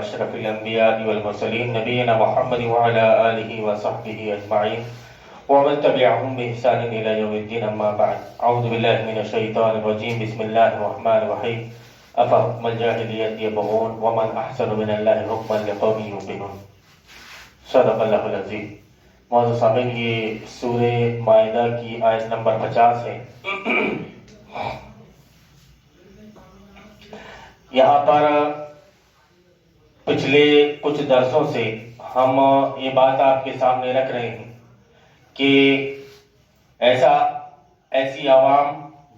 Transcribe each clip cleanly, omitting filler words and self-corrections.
أشرف الأنبياء والمرسلين نبينا محمد وعلى آله وصحبه أجمعين ومن تبعهم بإحسان إلى يوم الدين أما بعد أعوذ بالله من الشيطان الرجيم بسم الله الرحمن الرحيم أفحكم الجاهلية يبغون ومن أحسن من الله حكما لقوم يوقنون صدق اللہ العظیم۔ معزز سامعین، یہ سورہ مائدہ کی آیت نمبر 50 ہے۔ یہاں پر پچھلے کچھ درسوں سے ہم یہ بات آپ کے سامنے رکھ رہے ہیں کہ ایسی عوام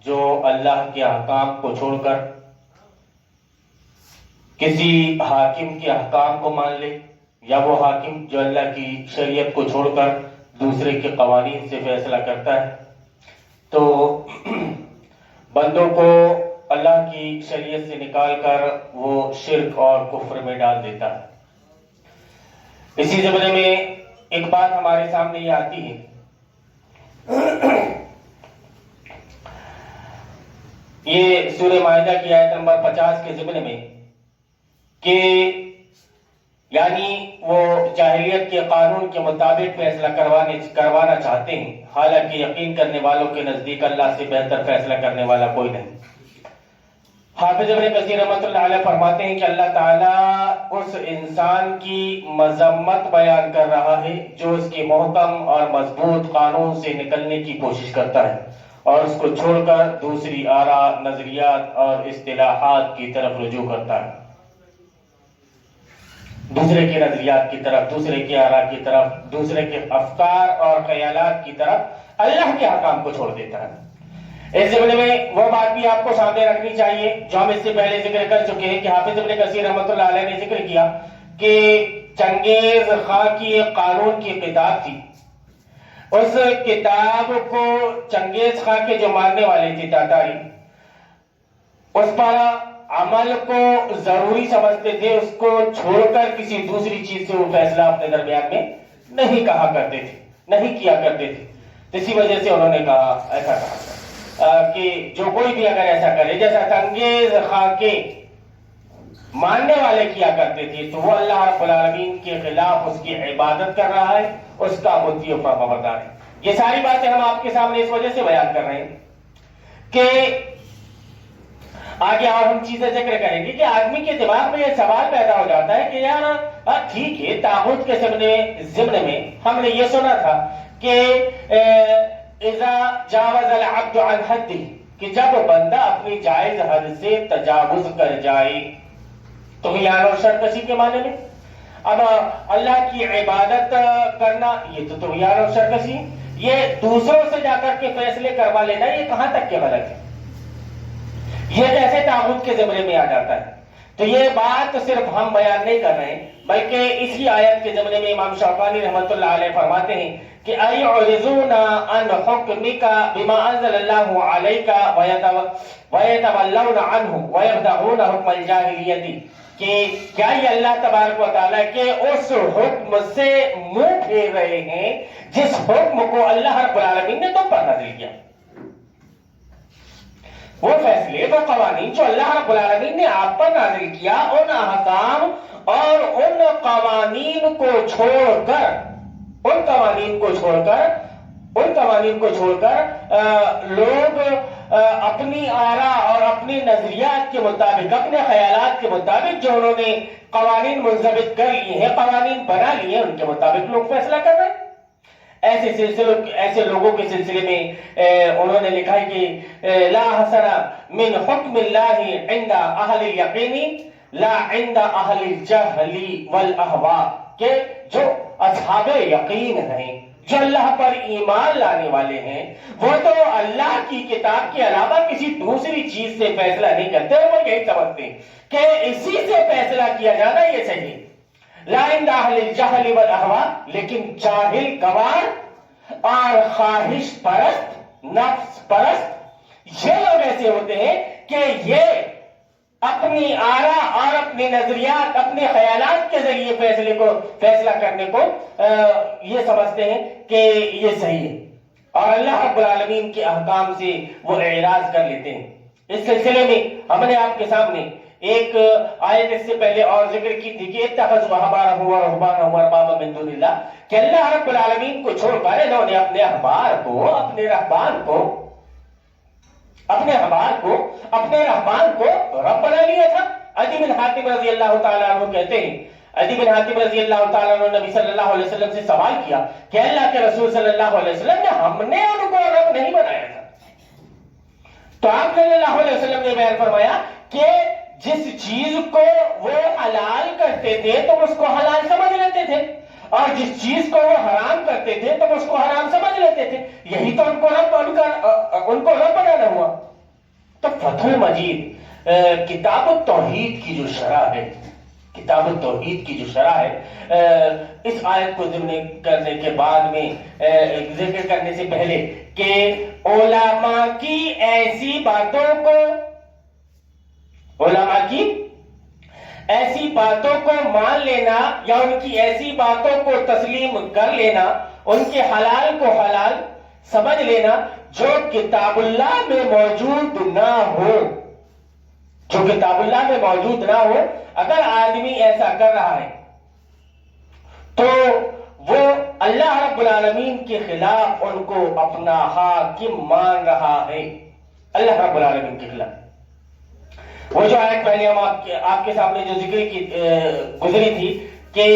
جو اللہ کے احکام کو چھوڑ کر کسی حاکم کے احکام کو مان لے، یا وہ حاکم جو اللہ کی شریعت کو چھوڑ کر دوسرے کے قوانین سے فیصلہ کرتا ہے، تو بندوں کو اللہ کی شریعت سے نکال کر وہ شرک اور کفر میں ڈال دیتا ہے۔ اسی زمانے میں ایک بات ہمارے سامنے یہ آتی ہے یہ سورہ مائدہ کی آیت نمبر 50 کے ضمن میں کہ یعنی وہ جاہلیت کے قانون کے مطابق فیصلہ کروانا چاہتے ہیں، حالانکہ یقین کرنے والوں کے نزدیک اللہ سے بہتر فیصلہ کرنے والا کوئی نہیں۔ حافظ ابن کثیر رحمۃ اللہ علیہ فرماتے ہیں کہ اللہ تعالیٰ اس انسان کی مذمت بیان کر رہا ہے جو اس کے محکم اور مضبوط قانون سے نکلنے کی کوشش کرتا ہے اور اس کو چھوڑ کر دوسری آراء، نظریات اور اصطلاحات کی طرف رجوع کرتا ہے، دوسرے کے نظریات کی طرف، دوسرے کے آراء کی طرف، دوسرے کے افکار اور خیالات کی طرف اللہ کے حکام کو چھوڑ دیتا ہے۔ اس زمانے میں وہ بات بھی آپ کو سامنے رکھنی چاہیے جو ہم اس سے پہلے ذکر کر چکے ہیں کہ حافظ ابن کثیر رحمۃ اللہ علیہ نے ذکر کیا کہ چنگیز خان کی ایک قانون کی کتاب تھی، اس کتاب کو چنگیز خان کے جو ماننے والے تھے تاتاری اس پر عمل کو ضروری سمجھتے تھے، اس کو چھوڑ کر کسی دوسری چیز سے وہ فیصلہ اپنے درمیان میں نہیں کہا کرتے تھے، نہیں کیا کرتے تھے۔ اسی وجہ سے انہوں نے کہا، ایسا کہا کہ جو کوئی بھی اگر ایسا کرے جیسا چنگیز خان کے ماننے والے کیا کرتے تھے تو وہ اللہ رب العالمین کے خلاف اس کی عبادت کر رہا ہے، اس کا مطیع و فرمانبردار ہے۔ یہ ساری باتیں ہم آپ کے سامنے اس وجہ سے بیان کر رہے ہیں کہ آگے اور ہم چیزیں ذکر کریں گے کہ آدمی کے دماغ میں یہ سوال پیدا ہو جاتا ہے کہ یار ٹھیک ہے، طاغوت کے ضمن میں ہم نے یہ سنا تھا کہ اذا جاوز العبد عن حده، کہ جب بندہ اپنی جائز حد سے تجاوز کر جائے طغیان اور سرکشی کے معنی میں۔ اب اللہ کی عبادت کرنا یہ تو طغیان اور سرکشی، یہ دوسروں سے جا کر کے فیصلے کروا لینا یہ کہاں تک کے غلط ہے، یہ کیسے طاغوت کے زمرے میں آ جاتا ہے؟ تو یہ بات صرف ہم بیان نہیں کر رہے ہیں بلکہ اسی آیت کے زمرے میں امام شوکانی رحمۃ اللہ علیہ فرماتے ہیں کہ ایعرضون عن حکمک بما انزل اللہ علیک ویتولون عنہ ویبتغون حکم الجاہلیت، کہ کیا یہ اللہ تبارک و تعالیٰ کے اس حکم سے منہ پھیر رہے ہیں جس حکم کو اللہ رب العالمین نے تم پر نازل کیا، وہ فیصلے، وہ قوانین جو اللہ رب العالمین نے آپ پر نازل کیا، ان احکام اور ان قوانین کو چھوڑ کر لوگ اپنی آراء اور اپنی نظریات کے مطابق، اپنے خیالات کے مطابق جو انہوں نے قوانین منضبط کر لیے ہیں، قوانین بنا لیے ہیں، ان کے مطابق لوگ فیصلہ کر رہے ہیں۔ ایسے لوگوں کے سلسلے میں انہوں نے لکھا ہے کہ لا حسن من حکم اللہ عند اہل الیقین لا عند اہل الجہل والاہواء، کہ جو اصحاب یقین ہیں، جو اللہ پر ایمان لانے والے ہیں، وہ تو اللہ کی کتاب کے علاوہ کسی دوسری چیز سے فیصلہ نہیں کرتے، وہ یہی سمجھتے ہیں کہ اسی سے فیصلہ کیا جانا یہ صحیح ہے۔ لا عند اہل الجہل والاہواء، لیکن جاہل گوار اور خواہش پرست، نفس پرست، یہ لوگ ایسے ہوتے ہیں کہ یہ اپنی آراء اور اپنے نظریات، اپنے خیالات کے ذریعے فیصلہ کرنے کو یہ سمجھتے ہیں کہ یہ صحیح ہے اور اللہ رب العالمین کے احکام سے وہ اعراض کر لیتے ہیں۔ اس سلسلے میں ہم نے آپ کے سامنے ایک آیت اس سے پہلے اور ذکر کی تھی کہ اتخذوا احبارهم ورهبانهم اربابا من دون اللہ، کہ اللہ رب العالمین کو چھوڑ کر انہوں نے اپنے احبار کو، اپنے رہبان کو رب بنا لیا تھا۔ عدی بن حاتم رضی اللہ تعالیٰ عنہ کہتے ہیں، عدی بن حاتم رضی اللہ تعالیٰ عنہ نبی صلی اللہ علیہ وسلم سے سوال کیا کہ اللہ کے رسول صلی اللہ علیہ وسلم نے ہم نے ان کو رب نہیں بنایا تھا، تو آپ صلی اللہ علیہ وسلم نے بیان فرمایا کہ جس چیز کو وہ حلال کرتے تھے تم اس کو حلال سمجھ لیتے تھے، اور جس چیز کو وہ حرام کرتے تھے تم اس کو حرام سمجھ لیتے تھے، یہی تو ان کو رب بنانا ہوا۔ تو فتح المجید کتاب التوحید کی جو شرح ہے، کتاب التوحید کی جو شرح ہے، اس آیت کو ضمن کرنے کے بعد میں ذکر کرنے سے پہلے کہ علماء کی ایسی باتوں کو مان لینا یا ان کی ایسی باتوں کو تسلیم کر لینا، ان کے حلال کو حلال سمجھ لینا جو کتاب اللہ میں موجود نہ ہو، اگر آدمی ایسا کر رہا ہے تو وہ اللہ رب العالمین کے خلاف ان کو اپنا حاکم مان رہا ہے، اللہ رب العالمین کے خلاف۔ وہ جو آیت پہلے ہم آپ کے سامنے جو ذکر کی گزری تھی کہ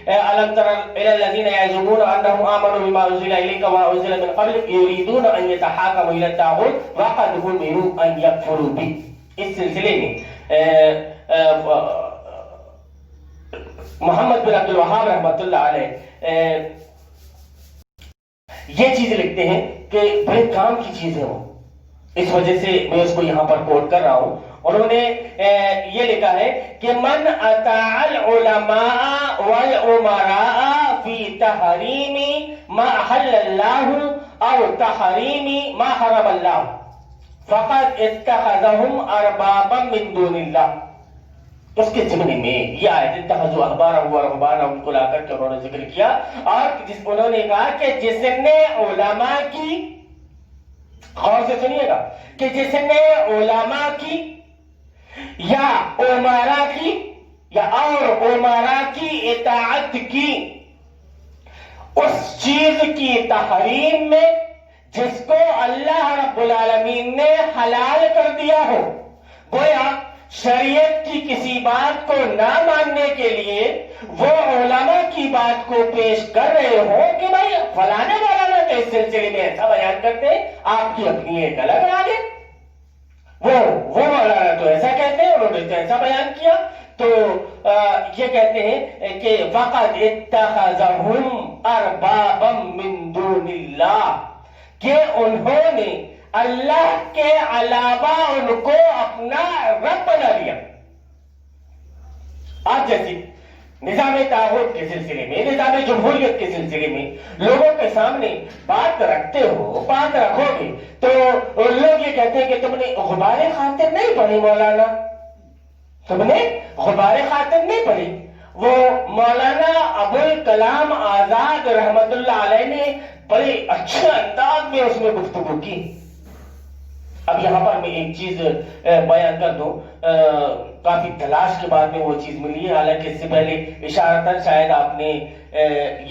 الم تر الی الذین یزعمون انهم آمنوا بما انزل الیک وما انزل من قبلک یریدون ان یتحاکموا الی الطاغوت وقد امروا ان یکفروا به، اس سلسلے میں محمد بن عبد الوہاب رحمۃ اللہ علیہ یہ چیز لکھتے ہیں کہ بڑے کام کی چیز ہے وہ، اس وجہ سے میں اس کو یہاں پر کوٹ کر رہا ہوں۔ انہوں نے یہ لکھا ہے کہ من اطاع العلماء والامراء فی تحریم ما احل اللہ او تحریم ما حرم اللہ فقد اتخذهم اربابا من دون اللہ۔ اس کے ضمن میں یہ آیت اتخذوا احبارهم ورهبانهم کو لا کر کے انہوں نے ذکر کیا، اور انہوں نے کہا کہ جس نے علماء کی، غور سے سنیے گا، کہ جس نے علماء کی یا امراء کی یا اور امراء کی اطاعت کی اس چیز کی تحریم میں جس کو اللہ رب العالمین نے حلال کر دیا ہو، گویا شریعت کی کسی بات کو نہ ماننے کے لیے وہ علماء کی بات کو پیش کر رہے ہو کہ بھائی فلانے مولانا تو اس سلسلے میں ایسا بیان کرتے ہیں، آپ کی اپنی ایک الگ رائے ہے، وہ مولانا تو ایسا کہتے ہیں، انہوں نے تو ایسا بیان کیا، تو یہ کہتے ہیں کہ فقد اتخذهم اربابا من دون اللہ، کہ انہوں نے اللہ کے علاوہ ان کو اپنا رب بنا لیا۔ آپ جیسی نظام طاغوت کے سلسلے میں، نظام جمہوریت کے سلسلے میں لوگوں کے سامنے بات رکھتے ہو، بات رکھو گے تو لوگ یہ کہتے ہیں کہ تم نے غبار خاطر نہیں پڑھی مولانا، تم نے غبار خاطر نہیں پڑھی۔ وہ مولانا ابوالکلام آزاد رحمت اللہ علیہ نے بڑے اچھے انداز میں اس میں گفتگو کی۔ اب یہاں پر میں ایک چیز بیان کر دوں، کافی تلاش کے بعد میں وہ چیز ملی ہے، حالانکہ اس سے پہلے اشارتاً شاید آپ نے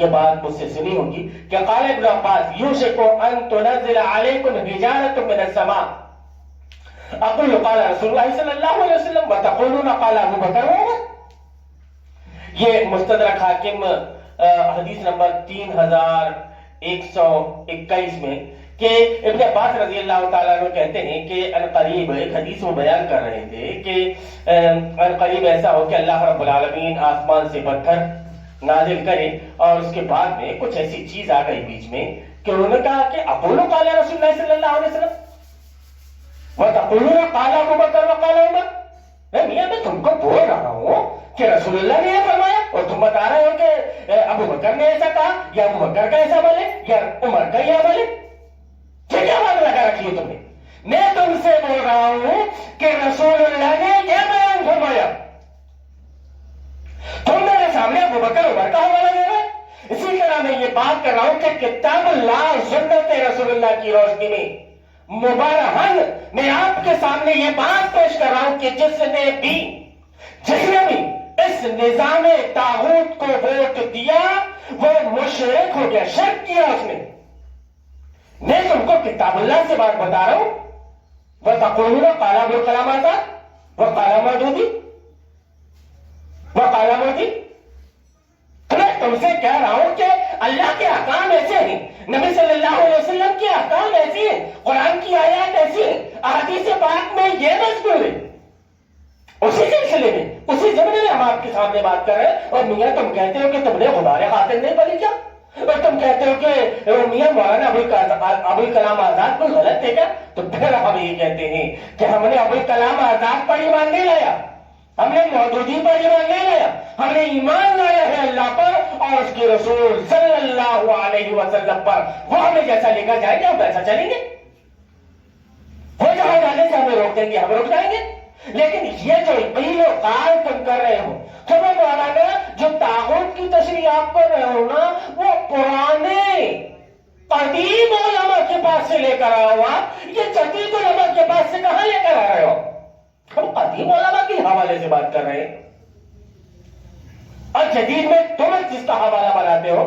یہ بات مجھ سے سنی ہوگی کہ قال ابن عباس یوشک ان تنزل علیکم حجارۃ من السماء اقول قال رسول اللہ صلی اللہ علیہ وسلم وتقولون قال ابو بکر وعمر۔ یہ مستدرک حاکم حدیث نمبر 3121 میں کہ ابن عباس رضی اللہ تعالیٰ عنہ کہتے ہیں کہ عنقریب ایک حدیث وہ بیان کر رہے تھے کہ عنقریب ایسا ہو کہ اللہ رب العالمین آسمان سے پتھر نازل کرے، اور اس کے بعد میں کچھ ایسی چیز آ گئی بیچ میں کہ انہوں نے کہا کہ اقول قال رسول اللہ صلی اللہ علیہ وسلم وتقولون قال ابو بکر وقال عمر۔ میاں میں تم کو بول رہا ہوں کہ رسول اللہ نے یہ فرمایا اور تم بتا رہے ہو کہ ابو بکر نے ایسا کہا، یا ابو بکر کا ایسا بولے یا عمر کا یہ بولے، کیا بات لگا رکھی ہے تم نے؟ میں تم سے بول رہا ہوں کہ رسول اللہ نے یہ بیان فرمایا، تم میرے سامنے ابو بکر عمر کا حوالہ دے رہے۔ اسی طرح میں یہ بات کر رہا ہوں کہ کتاب اللہ سنت رسول اللہ کی روشنی میں مبارہن میں آپ کے سامنے یہ بات پیش کر رہا ہوں کہ جس نے بھی جس نے بھی اس نظام طاغوت کو ووٹ دیا وہ مشرک ہو گیا، شرک کیا اس نے۔ میں تم کو کتاب اللہ سے بات بتا رہا ہوں، وَتَقُولُونَ قَالَ أَبُو الْكَلَامِ آزاد وَقَالَ مَوْدُودِي وَقَالَ مَوْدِي۔ میں تم سے کہہ رہا ہوں کہ اللہ کے احکام ایسے ہیں، نبی صلی اللہ علیہ وسلم کے احکام ایسی ہیں، قرآن کی آیات ایسی ہیں، احادیث پاک میں یہ مذکور ہے۔ اسی سلسلے میں اسی زمانے میں ہم آپ کے سامنے بات کر رہے ہیں، اور میاں تم کہتے ہو کہ تم نے غبار خاطر نہیں پڑھی کیا؟ اور تم کہتے ہو کہ میاں مولانا ابو الکلام آزاد کوئی غلط ہے کیا؟ تو پھر ہم یہ کہتے ہیں کہ ہم نے ابو الکلام آزاد پر ایمان نہیں لایا، ہم نے مودودی پر ایمان نہیں لایا، ہم نے ایمان لایا ہے اللہ پر اور اس کے رسول صلی اللہ علیہ وسلم پر۔ وہ ہمیں جیسا لے کر جائے گا ہم ویسا چلیں گے، وہ جہاں جانے سے ہمیں روک دیں گے ہم رک جائیں گے۔ لیکن یہ جو قیل و قال تم کر رہے ہو، تمہیں مولانا جو طاغوت کی تشریح آپ کر رہے ہو نا، وہ پرانے قدیم علماء کے پاس سے لے کر آیا ہوا، یہ جدید علماء کے پاس سے کہاں لے کر آ رہے ہو؟ ہم قدیم علماء کے حوالے سے بات کر رہے ہیں، اور جدید میں تم جس کا حوالہ بناتے ہو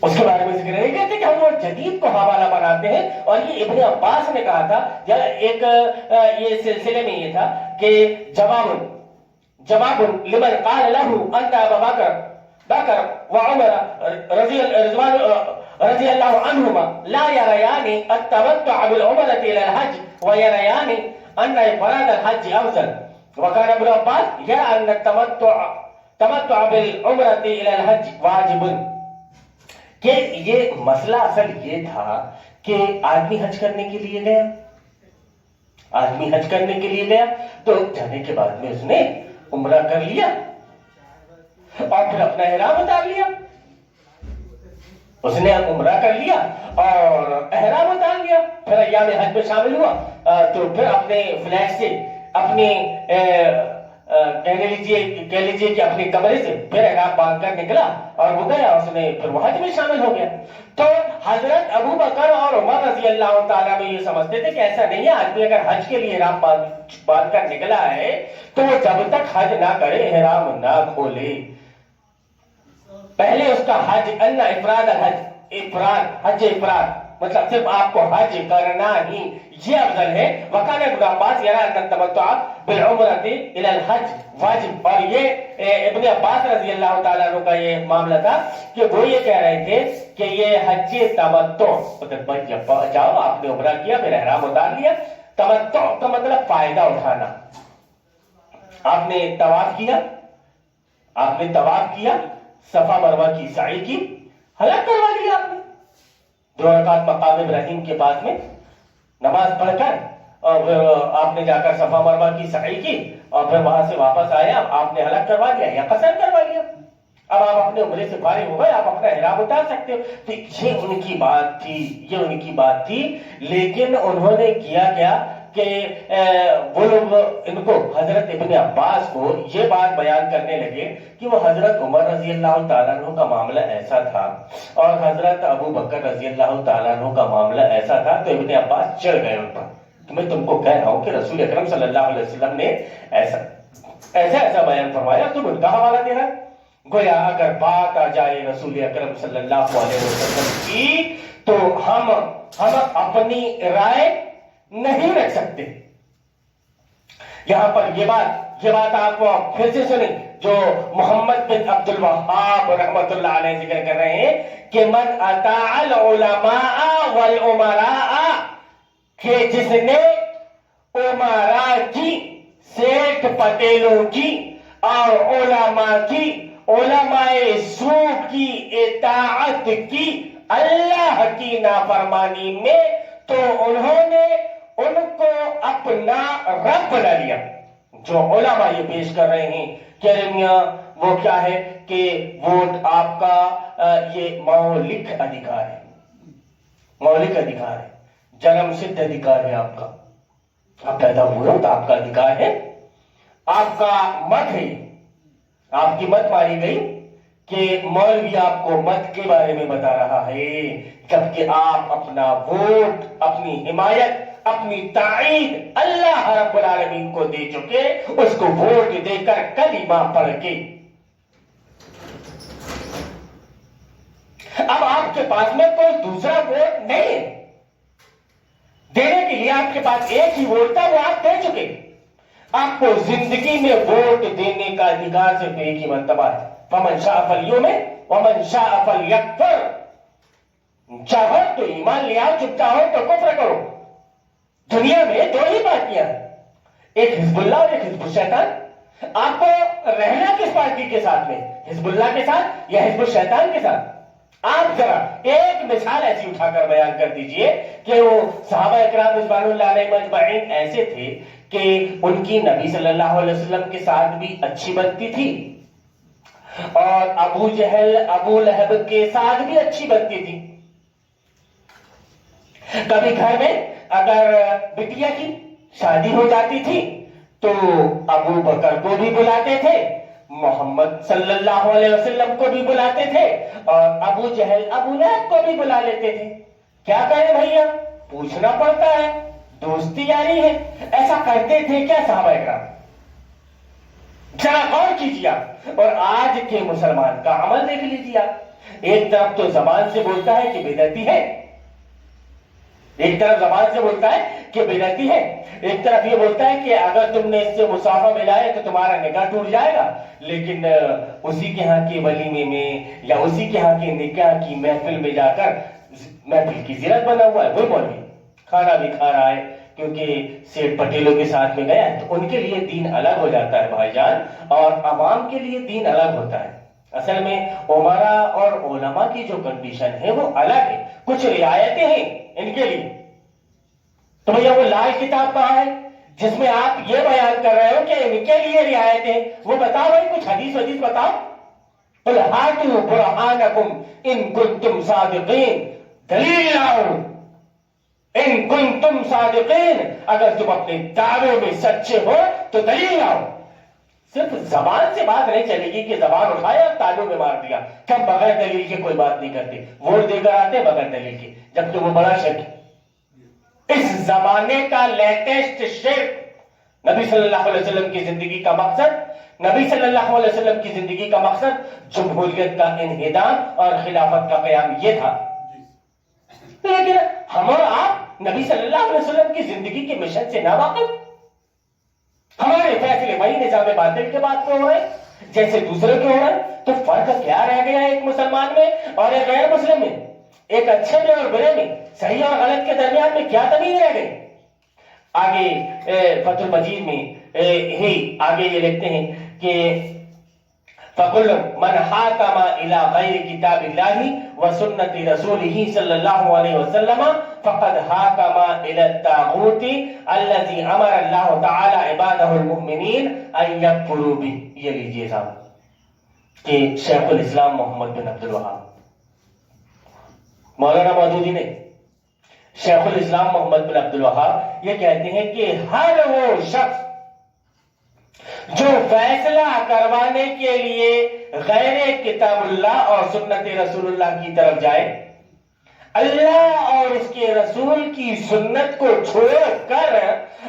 اس کے بارے میں ذکر نہیں کہتے کہ ہم وہ جدید کو حوالہ بناتے ہیں۔ اور یہ ابن عباس نے کہا تھا، ایک یہ سلسلے میں یہ تھا کہ جواب لمن قال له انت ابا بکر وعمر رضی اللہ عنہما لا يريان التمتع بالعمرة الى الحج ويريان ان افراد الحج افضل، وكان ابن عباس يرى ان التمتع بالعمرة الى الحج واجب۔ کہ یہ مسئلہ اصل یہ تھا کہ آدمی حج کرنے کے لیے گیا، آدمی حج کرنے کے لیے گیا تو جانے کے بعد میں اس نے عمرہ کر لیا اور پھر اپنا احرام اتار لیا، اس نے عمرہ کر لیا اور احرام اتار لیا، پھر ایام حج میں شامل ہوا تو پھر اپنے فلیٹ سے اپنے کہہ لیجیے کہ اپنے کمرے سے پھر احرام باندھ کر نکلا اور وہ گیا، اس نے پھر وہ حج میں شامل ہو گیا۔ تو حضرت ابو بکر اور عمر رضی اللہ تعالیٰ میں یہ سمجھتے تھے کہ ایسا نہیں ہے، آدمی اگر حج کے لیے احرام باندھ کر نکلا ہے تو وہ جب تک حج نہ کرے احرام نہ کھولے، پہلے اس کا حج ان افراد حج افراد مطلب صرف آپ کو حج کرنا ہی یہ افضل ہے۔ وکان ابن عباس یرا ان التمتع بالعمرۃ الى الحج واجب، اور یہ ابن عباس رضی اللہ تعالیٰ عنہ کا یہ معاملہ تھا کہ وہ یہ کہہ رہے تھے کہ یہ حج تمتع مطلب جاؤ آپ نے عمرہ کیا پھر احرام اتار لیا، تمتع کا مطلب فائدہ اٹھانا، آپ نے طواف کیا صفا مروہ کی سعی کی، حلق کروا لیا آپ نے 2 رکعت مقام ابراہیم کے بعد میں نماز پڑھ کر، اور پھر آپ نے جا کر صفا مروہ کی سعی کی اور پھر وہاں سے واپس آیا، آپ نے حلق کروا لیا یا قصر کروا لیا، اب آپ اپنے عمرے سے فارغ ہو گئے، آپ اپنا احرام اتار سکتے ہو۔ تو یہ ان کی بات تھی، لیکن انہوں نے کیا کہ وہ لوگ ان کو حضرت ابن عباس کو یہ بات بیان کرنے لگے کہ وہ حضرت عمر رضی اللہ تعالیٰ عنہ کا معاملہ ایسا تھا اور حضرت ابو بکر رضی اللہ تعالیٰ عنہ کا معاملہ ایسا تھا، تو ابن عباس چڑھ گئے ان پر کہ میں تم کو کہہ رہا ہوں کہ رسول اکرم صلی اللہ علیہ وسلم نے ایسا بیان فرمایا، تم ان کا حوالہ دے رہا۔ گویا اگر بات آ جائے رسول اکرم صلی اللہ علیہ وسلم کی تو ہم اپنی رائے نہیں رکھ سکتے۔ یہاں پر یہ بات آپ کو پھر سے سنیں جو محمد بن عبد الوہاب رحمۃ اللہ علیہ ذکر کر رہے ہیں کہ من اطاع العلماء والامراء، کہ جس نے امراء کی، سیٹھ پٹیلوں کی اور علماء سوء کی اطاعت کی اللہ کی نافرمانی میں، تو انہوں نے ان کو اپنا رب بنا لیا۔ جو علماء یہ پیش کر رہے ہیں کہ میاں وہ کیا ہے کہ ووٹ آپ کا یہ مولک ادھیکار ہے، جنم سدھ ادھیکار ہے، آپ کا، آپ پیدا ہوئے ہو تو آپ کا ادھیکار ہے، آپ کا مت ہے، آپ کی مت ماری گئی کہ مولوی آپ کو مت کے بارے میں بتا رہا ہے، جبکہ آپ اپنا ووٹ، اپنی حمایت اپنی تائید اللہ رب العالمین کو دے چکے، اس کو ووٹ دے کر کلمہ پڑھ کے۔ اب آپ کے پاس میں کوئی دوسرا ووٹ نہیں ہے، دینے کے لیے آپ کے پاس ایک ہی ووٹ تھا، وہ آپ دے چکے۔ آپ کو زندگی میں ووٹ دینے کا ادھیکار صرف ایک ہی مرتبہ ہے، فمن شاء فلیؤمن ومن شاء فلیکفر۔ چاہو تو ایمان لے آؤ، چاہو تو کفر کرو۔ دنیا میں دو ہی پارٹیاں ہیں، ایک حزب اللہ اور ایک حزب الشیطان۔ آپ کو رہنا کس پارٹی کے ساتھ میں، حزب اللہ کے ساتھ یا حزب الشیطان کے ساتھ؟ آپ ذرا ایک مثال ایسی اٹھا کر بیان کر دیجئے کہ وہ صحابہ اکرام رضوان اللہ علیہم اجمعین ایسے تھے کہ ان کی نبی صلی اللہ علیہ وسلم کے ساتھ بھی اچھی بنتی تھی، اور ابو جہل ابو لہب کے ساتھ بھی اچھی بنتی تھی۔ کبھی گھر میں اگر بٹیا کی شادی ہو جاتی تھی تو ابو بکر کو بھی بلاتے تھے، محمد صلی اللہ علیہ وسلم کو بھی بلاتے تھے، اور ابو جہل ابو لہب کو بھی بلا لیتے تھے۔ کیا کریں بھیا، پوچھنا پڑتا ہے، دوستی یاری ہے۔ ایسا کرتے تھے کیا صحابہ اکرام؟ ذرا غور کیجیے آپ، اور آج کے مسلمان کا عمل دیکھ لیجیے آپ۔ ایک طرف تو زبان سے بولتا ہے کہ بدعتی ہے، ایک طرف زبان سے بولتا ہے کہ بدعتی ہے، ایک طرف یہ بولتا ہے کہ اگر تم نے اس سے مسافہ ملائے تو تمہارا نکاح ٹوٹ جائے گا، لیکن اسی کے ہاں کے ولیمے میں یا اسی کے ہاں کے نکاح کی محفل میں جا کر محفل کی زینت بنا ہوا ہے، وہ مولوی کھانا بھی کھا رہا ہے کیونکہ سیٹ پٹیلوں کے ساتھ میں گیا ہے۔ تو ان کے لیے دین الگ ہو جاتا ہے بھائی جان، اور عوام کے لیے دین الگ ہوتا ہے۔ اصل میں عمراء اور علماء کی جو کنڈیشن ہے وہ الگ ہے، کچھ رعایتیں ہیں ان کے لیے۔ تو بھیا وہ لال کتاب کہاں ہے جس میں آپ یہ بیان کر رہے ہو کہ ان کے لیے رعایتیں؟ وہ بتاؤ بھائی، کچھ حدیث ودیث بتاؤ۔ قل ہاتوا برہانکم ان کنتم صادقین، دلیل لاؤ ان کنتم صادقین، اگر تم اپنے دعوے میں سچے ہو تو دلیل لاؤ۔ صرف زبان سے بات نہیں چلے گی کہ زبان اٹھایا اور تالوں میں مار دیا کہ ہم بغیر دلیل کے کوئی بات نہیں کرتے، ووٹ دے کر آتے بغیر دلیل کے، جبکہ وہ بڑا شرک ہے۔ اس زمانے کا لیٹسٹ شرک، نبی صلی اللہ علیہ وسلم کی زندگی کا مقصد، نبی صلی اللہ علیہ وسلم کی زندگی کا مقصد جمہوریت کا انہدام اور خلافت کا قیام، یہ تھا۔ لیکن ہم اور آپ نبی صلی اللہ علیہ وسلم کی زندگی کے مشن سے ناواقف، ہمارے فیصلے وہی نظام باطل کے بات کو ہو رہے جیسے دوسرے کے ہو رہے ہیں۔ تو فرق کیا رہ گیا ایک مسلمان میں اور ایک غیر مسلم میں، ایک اچھے میں اور برے میں، صحیح اور غلط کے درمیان میں کیا تمیز رہ گئی؟ آگے فتح المجید میں ہی آگے یہ لکھتے ہیں کہ فَقُلْ مَنْ حَاكَمَ إِلَى غَيْرِ كِتَابِ اللَّهِ وَسُنَّةِ رَسُولِهِ صلی اللہ علیہ وسلم فَقَدْ حَاكَمَ إِلَى الطَّاغُوتِ الَّذِي أَمَرَ اللَّهُ تَعَالَى عِبَادَهُ الْمُؤْمِنِينَ أَن يَكْفُرُوا بِهِ۔ یہ لیجئے صاحب کہ شیخ الاسلام محمد بن عبد الوہاب، مولانا مودودی نے، شیخ الاسلام محمد بن عبد الوہاب یہ کہتے ہیں کہ ہر وہ شخص جو فیصلہ کروانے کے لیے غیر کتاب اللہ اور سنت رسول اللہ کی طرف جائے، اللہ اور اس کے رسول کی سنت کو چھوڑ کر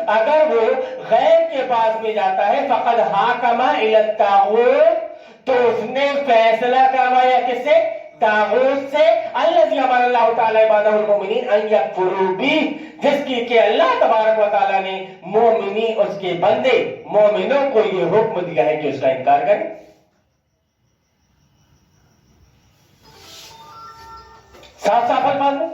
اگر وہ غیر کے پاس میں جاتا ہے، فقد حاکم الی الطاغوت، تو اس نے فیصلہ کروایا کس سے؟ طاغوت سے، الذی امر اللہ تعالی عبادہ المؤمنین ان یکفروا بہ، جس کی کہ اللہ تبارک و تعالی نے مومنین، اس کے بندے مومنوں کو یہ حکم دیا ہے کہ اس کا انکار کریں۔ صاف صاف الفاظ میں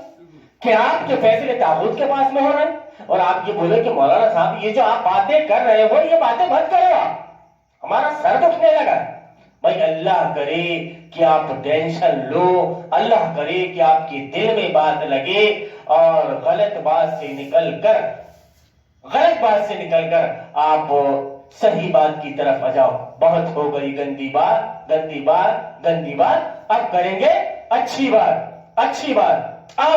کہ آپ کے فیصلے طاغوت کے پاس میں ہو رہے ہیں، اور آپ یہ بولے کہ مولانا صاحب یہ جو آپ باتیں کر رہے ہو یہ باتیں بند کرو، آپ ہمارا سر دکھنے لگا ہے۔ بھائی اللہ کرے کہ آپ ٹینشن لو، اللہ کرے کہ آپ کے دل میں بات لگے اور غلط بات سے نکل کر آپ صحیح بات کی طرف آ جاؤ۔ بہت ہو گئی گندی بات، اب کریں گے اچھی بات، آؤ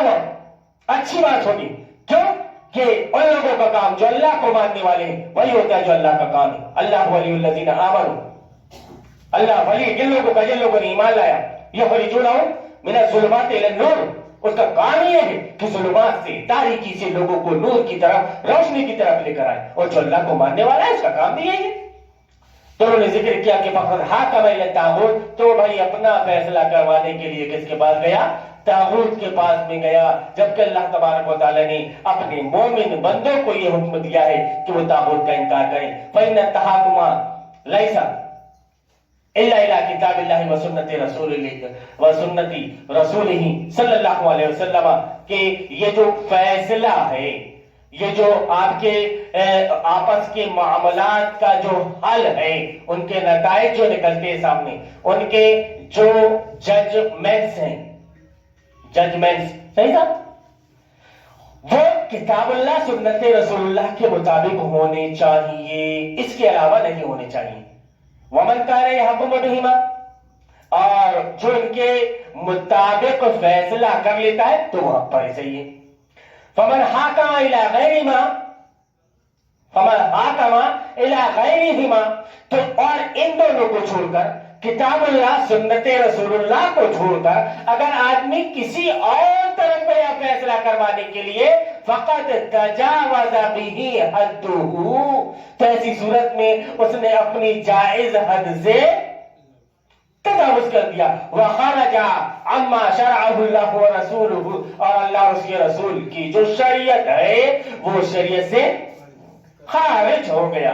اچھی بات ہوگی۔ کیوں کہ ان لوگوں کا کام جو اللہ کو ماننے والے ہیں وہی ہوتا ہے جو اللہ کا کام ہے۔ اللہ ولی الذین آمنوا، اللہ ولی جن لوگوں کا جن لوگوں نے ایمان لایا، یخرجونہم من الظلمات الی النور، اس کا کام یہ ہے کہ ظلمات سے، تاریکی سے لوگوں کو نور کی طرف، روشنی کی طرف لے کر آئے، اور جو اللہ کو ماننے والا ہے اس کا کام بھی یہی ہے۔ تو انہوں نے ذکر کیا کہ فقط حاکم الی الطاغوت، تو بھائی اپنا فیصلہ کروانے کے لیے کس کے پاس گیا؟ طاغوت کے پاس میں گیا، جبکہ اللہ تبارک و تعالیٰ نے اپنے مومن بندوں کو یہ حکم دیا ہے کہ وہ طاغوت کا انکار کریں۔ فإن التحاكم ليس الا الى کتاب اللہ وسنت رسولہ صلی اللہ علیہ وسلم، کہ یہ جو فیصلہ ہے، یہ جو آپ کے آپس کے معاملات کا جو حل ہے، ان کے نتائج جو نکلتے ہیں سامنے، ان کے جو ججمنٹس ہیں، ججمنٹس صحیح تھا، وہ کتاب اللہ سنت رسول اللہ کے مطابق ہونے چاہیے، اس کے علاوہ نہیں ہونے چاہیے۔ ومن کان یحکم بہما، اور جو ان کے مطابق فیصلہ کر لیتا ہے تو وہ حق پر ہی صحیح ہے۔ فمن حاکم الی غیرہما، فمن حاکم الی غیرہما، تو اور ان دونوں کو چھوڑ کر، کتاب اللہ سنت رسول اللہ کو چھوڑ کر اگر آدمی کسی اور طرف گیا فیصلہ کروانے کے لیے، فقط تجاوز به حدہ، تو ایسی صورت میں اس نے اپنی جائز حد سے تجاوز کر دیا۔ وخرج عما شرعہ اللہ ورسولہ، اور اللہ اور اس کے رسول کی جو شریعت ہے وہ شریعت سے خارج ہو گیا۔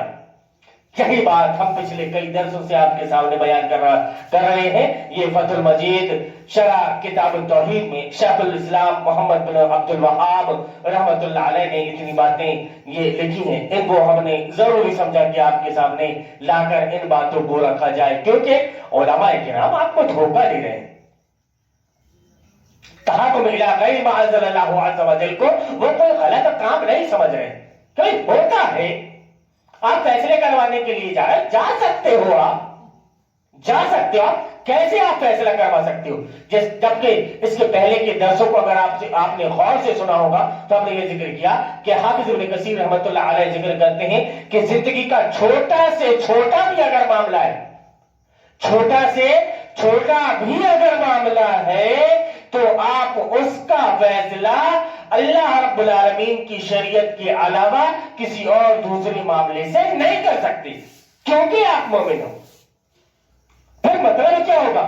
یہی بات ہم پچھلے کئی درسوں سے آپ کے سامنے بیان کر رہے ہیں۔ یہ فتح المجید شرح کتاب التوحید میں شیخ الاسلام محمد بن عبد الوہاب رحمۃ اللہ علیہ نے اتنی باتیں یہ لکھی ہیں، ان کو ہم نے ضروری سمجھا کہ آپ کے سامنے لا کر ان باتوں کو رکھا جائے، کیونکہ علماء کرام آپ کو دھوکہ دے رہے ہیں۔ تحاکم الی غیر ما انزل اللہ عز وجل کو وہ کوئی غلط کام نہیں سمجھ رہے، کوئی ہوتا ہے، آپ فیصلے کروانے کے لیے جا سکتے ہو، آپ جا سکتے ہو، آپ کیسے آپ فیصلہ کروا سکتے ہو؟ جبکہ اس کے پہلے کے درسوں کو اگر آپ نے غور سے سنا ہوگا تو ہم نے یہ ذکر کیا کہ حافظ ابن کثیر رحمۃ اللہ علیہ ذکر کرتے ہیں کہ زندگی کا چھوٹا سے چھوٹا بھی اگر معاملہ ہے، چھوٹا سے چھوٹا بھی اگر معاملہ ہے، تو آپ اس کا فیصلہ اللہ رب العالمین کی شریعت کے علاوہ کسی اور دوسرے معاملے سے نہیں کر سکتے، کیونکہ آپ مومن ہو۔ پھر مطلب کیا ہوگا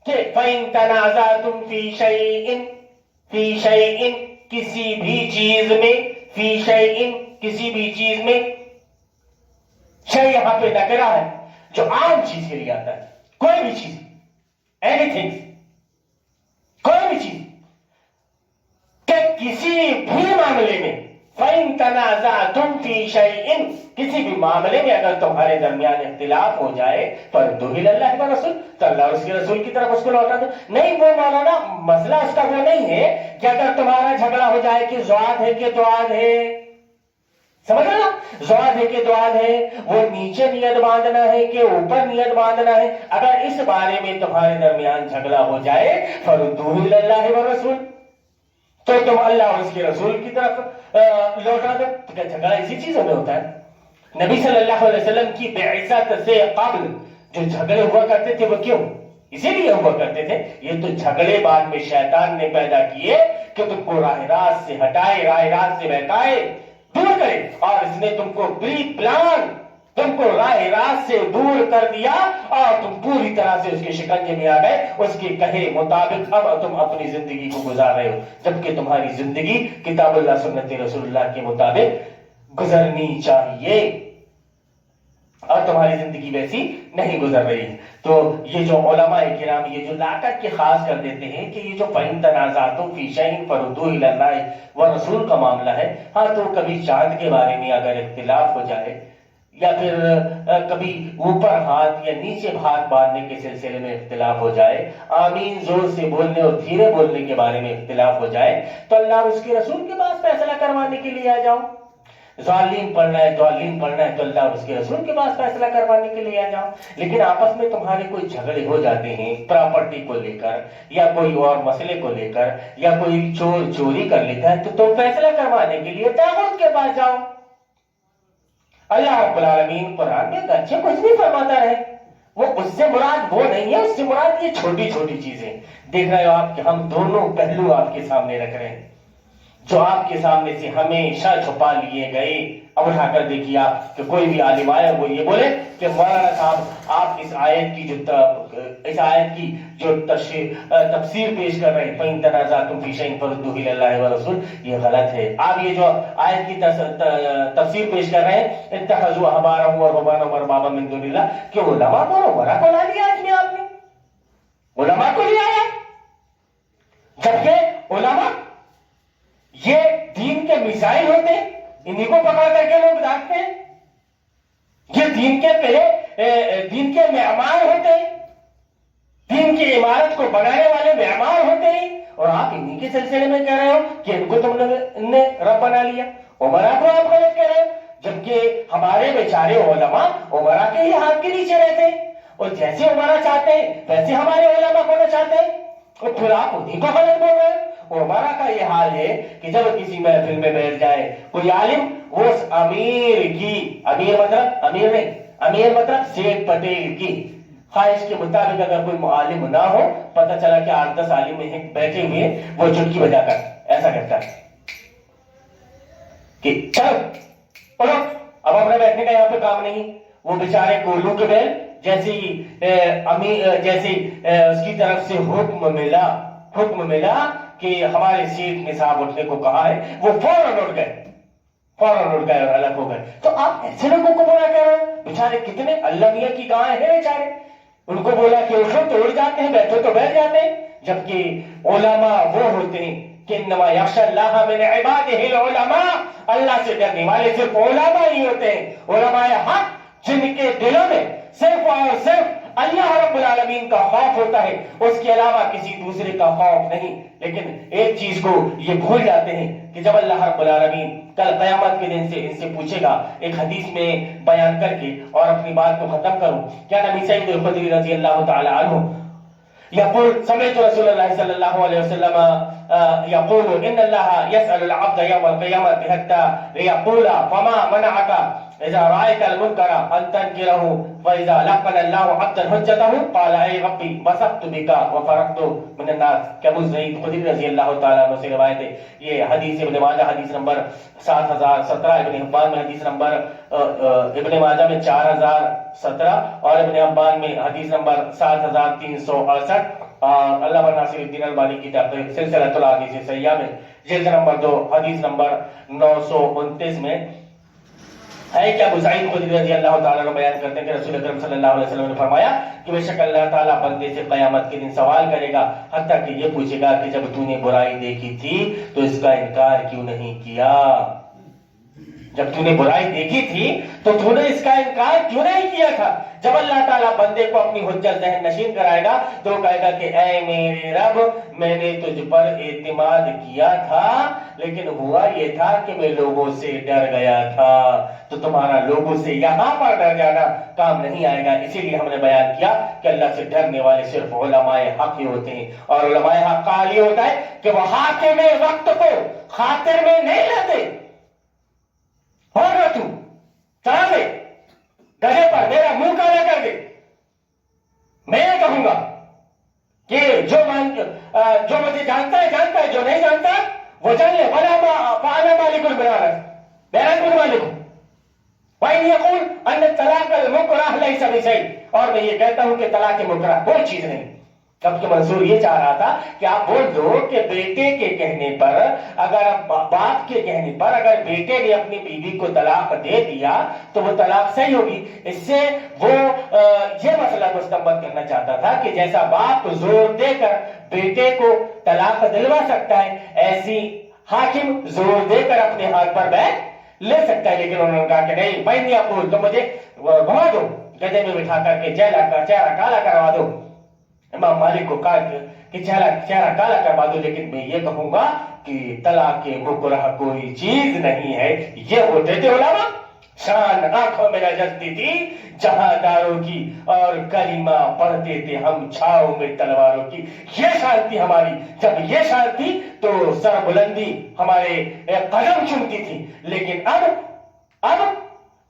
کہ فَإِن تَنَازَعْتُمْ فِي شَيْءٍ، کسی بھی چیز میں، فی شیء، کسی بھی چیز میں، شیء یہاں پہ نکرہ ہے جو عام چیز کے لیے آتا ہے، کوئی بھی چیز، اینی تھنگ، کوئی بھی چیز، کہ کسی بھی معاملے میں، فَإِن تَنَازَعْتُمْ فِي شَيْءٍ، کسی بھی معاملے میں اگر تمہارے درمیان اختلاف ہو جائے، فَرُدُّوهُ إِلَى اللَّهِ وَالرَّسُولِ، تو اللہ اور اس کے رسول کی طرف اس کو لوٹا دو۔ نہیں، وہ مولانا مسئلہ اس کا وہ نہیں ہے کہ اگر تمہارا جھگڑا ہو جائے کہ زواد ہے کہ دعاد ہے، سمجھ رہے نا؟ زواد ہے کہ دعاد ہے، وہ نیچے نیت باندھنا ہے کہ اوپر نیت باندھنا ہے، اگر اس بارے میں تمہارے درمیان جھگڑا ہو جائے، فَرُدُّوهُ إِلَى اللَّهِ وَالرَّسُولِ، تو تم اللہ اور اس کے رسول کی طرف لوٹا دو۔ تو کیا جھگڑا اسی چیزوں میں ہوتا ہے؟ نبی صلی اللہ علیہ وسلم کی بعثت سے قبل جو جھگڑے ہوا کرتے تھے وہ کیوں؟ اسی لیے ہوا کرتے تھے، یہ تو جھگڑے بعد میں شیطان نے پیدا کیے کہ تم کو راہ راست سے ہٹائے، راہ راست سے بہکائے، دور کرے، اور اس نے تم کو پری پلان تم کو راہ راست سے دور کر دیا اور تم پوری طرح سے اس کے شکنجے میں آ گئے، اس کے کہے مطابق اب تم اپنی زندگی کو گزار رہے ہو، جبکہ تمہاری زندگی کتاب اللہ سنت رسول اللہ کے مطابق گزرنی چاہیے، اور تمہاری زندگی ویسی نہیں گزر رہی ہے۔ تو یہ جو علماء کرام یہ جو لا کر کے خاص کر دیتے ہیں کہ یہ جو فَإِن تَنَازَعْتُمْ فِي شَيْءٍ فَرُدُّوهُ إِلَى اللَّهِ وَالرَّسُولِ کا معاملہ ہے، ہاں تو کبھی چاند کے بارے میں اگر اختلاف ہو جائے، یا پھر کبھی اوپر ہاتھ یا نیچے ہاتھ باندھنے کے سلسلے میں اختلاف ہو جائے، آمین زور سے بولنے اور دھیرے بولنے کے بارے میں اختلاف ہو جائے، تو اللہ اور اس کے رسول کے پاس فیصلہ کروانے کے لیے آ جاؤ۔ ظالم پڑھنا ہے، ضالین پڑھنا ہے، تو اللہ اور اس کے رسول کے پاس فیصلہ کروانے کے لیے آ جاؤ۔ لیکن آپس میں تمہارے کوئی جھگڑے ہو جاتے ہیں پراپرٹی کو لے کر، یا کوئی اور مسئلے کو لے کر، یا کوئی چور چوری کر لیتا ہے، تو تم فیصلہ کروانے کے لیے طاغوت کے پاس جاؤ۔ اللہ رب العالمین قرآن میں اگرچہ کچھ بھی فرماتا رہے، وہ اس سے مراد وہ نہیں ہے، اس سے مراد یہ چھوٹی چھوٹی چیزیں. دیکھ رہے ہو آپ کہ ہم دونوں پہلو آپ کے سامنے رکھ رہے ہیں جو آپ کے سامنے سے ہمیشہ چھپا لیے گئے. اب اٹھا کر دیکھیے آپ کہ کوئی بھی عالم آئے وہ یہ بولے کہ مولانا صاحب آپ اس آیت کی جو تفسیر پیش کر رہے ہیں فَإِن تَنَازَعْتُمْ فِي شَيْءٍ فَرُدُّوهُ إِلَى اللَّهِ وَالرَّسُولِ، یہ غلط ہے. آپ یہ جو آیت کی تفسیر پیش کر رہے ہیں اتخذوا احبارهم ورهبانهم اربابا من دون اللہ، کہ علماء کو اور امراء کو لا لیا اس میں، آپ نے علماء کو لے آیا، جبکہ علماء یہ دین کے میزائل ہوتے ہیں، انہیں کو پکڑ کر کے لوگ داغتے ہیں. یہ دین کے معمار ہوتے ہیں، دین کی عمارت کو بنانے والے معمار ہوتے ہیں، اور آپ انہیں کے سلسلے میں کہہ رہے ہو کہ ان کو تم نے رب بنا لیا. عمرا کو آپ غلط کہہ رہے ہو، جبکہ ہمارے بیچارے علماء عمرا کے ہی ہاتھ کے نیچے رہتے ہیں، اور جیسے عمرا چاہتے ہیں ویسے ہمارے علماء ہونا چاہتے ہیں، اور پھر آپ انہیں کو غلط بول رہے ہیں. عمرا کا یہ حال ہے کہ جب کسی محفل میں بیٹھ جائے کوئی عالم، وہ امیر مطلب سیٹھ پٹیل کی خواہش کے مطابق اگر کوئی معلم نہ ہو، پتہ چلا کہ 8-10 عالم بیٹھے ہوئے، وہ چٹکی بجا کر ایسا کرتا ہے کہ چلو پڑھو، اب اپنے بیٹھنے کا یہاں پہ کام نہیں. وہ بیچارے گولو کے بیل جیسے اس کی طرف سے حکم ملا کہ ہمارے سیٹ نے صاحب اٹھنے کو کہا ہے، وہ فوراً اٹھ گئے اور الگ ہو گئے. تو آپ ایسے لوگوں کو بولا کہہ رہے ہیں؟ بیچارے کتنے اللہ میاں کی گائیں ہیں بیچارے، ان کو بولا کہ اٹھو تو اٹھ جاتے ہیں، بیٹھو تو بیٹھ جاتے ہیں. جبکہ علماء وہ ہوتے ہیں کہ انما یخشی اللہ من عبادہ العلماء، اللہ سے ڈرنے والے صرف علماء ہی ہوتے ہیں. علماء حق جن کے دلوں میں صرف اور صرف اللہ رب العالمین کا خوف ہوتا ہے، اس کے علاوہ کسی دوسرے کا خوف نہیں. لیکن ایک چیز کو یہ بھول جاتے ہیں کہ جب اللہ رب العالمین کل قیامت کے دن سے ان سے پوچھے گا، ایک حدیث میں بیان کر کے اور اپنی بات کو ختم کروں، کیا نبی سعید الخدری رضی اللہ تعالی عنہ يقول سمعت رسول الله صلى الله عليه وسلم يقول ان الله يسأل العبد يوم القيامة حتى يقول فما منعك اذا رأيت المنكر ان تنكره فاذا لقن الله عبدا حجته قال اي ربي مسحت بك وفرقت من الناس. کہ ابو سعید خدری رضی اللہ تعالیٰ عنہ سے روایت ہے. یہ حدیث ابن ماجہ حدیث نمبر 7017، ابن حبان میں حدیث نمبر ابن ماجہ میں 4017 اور ابن حبان میں حدیث نمبر 7368. اور علامہ ناصر الدین البانی کی تحقیق سلسلۃ الاحادیث الصحیحہ میں جلد نمبر 2 حدیث نمبر 929 میں ہے کہ ابو سعید خدری رضی اللہ تعالیٰ عنہ بیان کرتے ہیں کہ رسول اکرم صلی اللہ علیہ وسلم نے فرمایا کہ بے شک اللہ تعالیٰ بندے سے قیامت کے دن سوال کرے گا، حتیٰ کہ یہ پوچھے گا کہ جب تو نے برائی دیکھی تھی تو اس کا انکار کیوں نہیں کیا؟ جب تو نے برائی دیکھی تھی تو تو نے اس کا انکار کیوں نہیں کیا تھا؟ جب اللہ تعالیٰ بندے کو اپنی حجت ذہن نشین کرائے گا تو وہ کہے گا کہ اے میرے رب، میں نے تجھ پر اعتماد کیا تھا، لیکن ہوا یہ تھا کہ میں لوگوں سے ڈر گیا تھا. تو تمہارا لوگوں سے یہاں پر ڈر جانا کام نہیں آئے گا. اسی لیے ہم نے بیان کیا کہ اللہ سے ڈرنے والے صرف علماء حق ہی ہوتے ہیں. اور علماء حق کا یہ ہوتا ہے کہ وہ حاکم وقت کو خاطر میں نہیں لاتے. ہوگا تو چلا دے گدھے پر، میرا منہ کالا کر دے. میں یہ کہوں گا کہ جو مجھے جانتا ہے، جو نہیں جانتا وہ جان لے. فَأَنَا مَالِكُ الْبِرَارَةِ، میرا خود مالک ہوں. وَإِنْ يَقُولْ أَنَّ الطَّلَاقَ الْمُكْرَهَ لَيْسَ بِشَيْءٍ، اور میں یہ کہتا ہوں کہ طلاق مکرہ کوئی چیز نہیں. تب کہ منصور یہ چاہ رہا تھا کہ آپ بول دو کہ بیٹے کے کہنے پر، اگر باپ کے کہنے پر اگر بیٹے نے اپنی بیوی کو طلاق دے دیا تو وہ طلاق صحیح ہوگی. اس سے وہ یہ مسئلہ مستنبط کرنا چاہتا تھا کہ جیسا باپ زور دے کر بیٹے کو طلاق دلوا سکتا ہے، ایسی حاکم زور دے کر اپنے ہاتھ پر بیٹھ لے سکتا ہے. لیکن انہوں نے کہا کہ نہیں، میں نہیں اقول، تو مجھے گھما دو، گدھے میں بٹھا کر کے چہرہ کالا کروا دو. امام مالک کو کہا کہ چہرہ کالا کروا دو، لیکن میں یہ کہوں گا کہ طلاق مکرہ کوئی چیز نہیں ہے. یہ ہوتے تھے علماء، شان آنکھوں میں نجستی تھی جہاں داروں کی، اور کلمہ پڑھتے تھے ہم چھاؤں میں تلواروں کی. یہ شان تھی ہماری. جب یہ شان تھی تو سر بلندی ہمارے قدم چومتی تھی. لیکن اب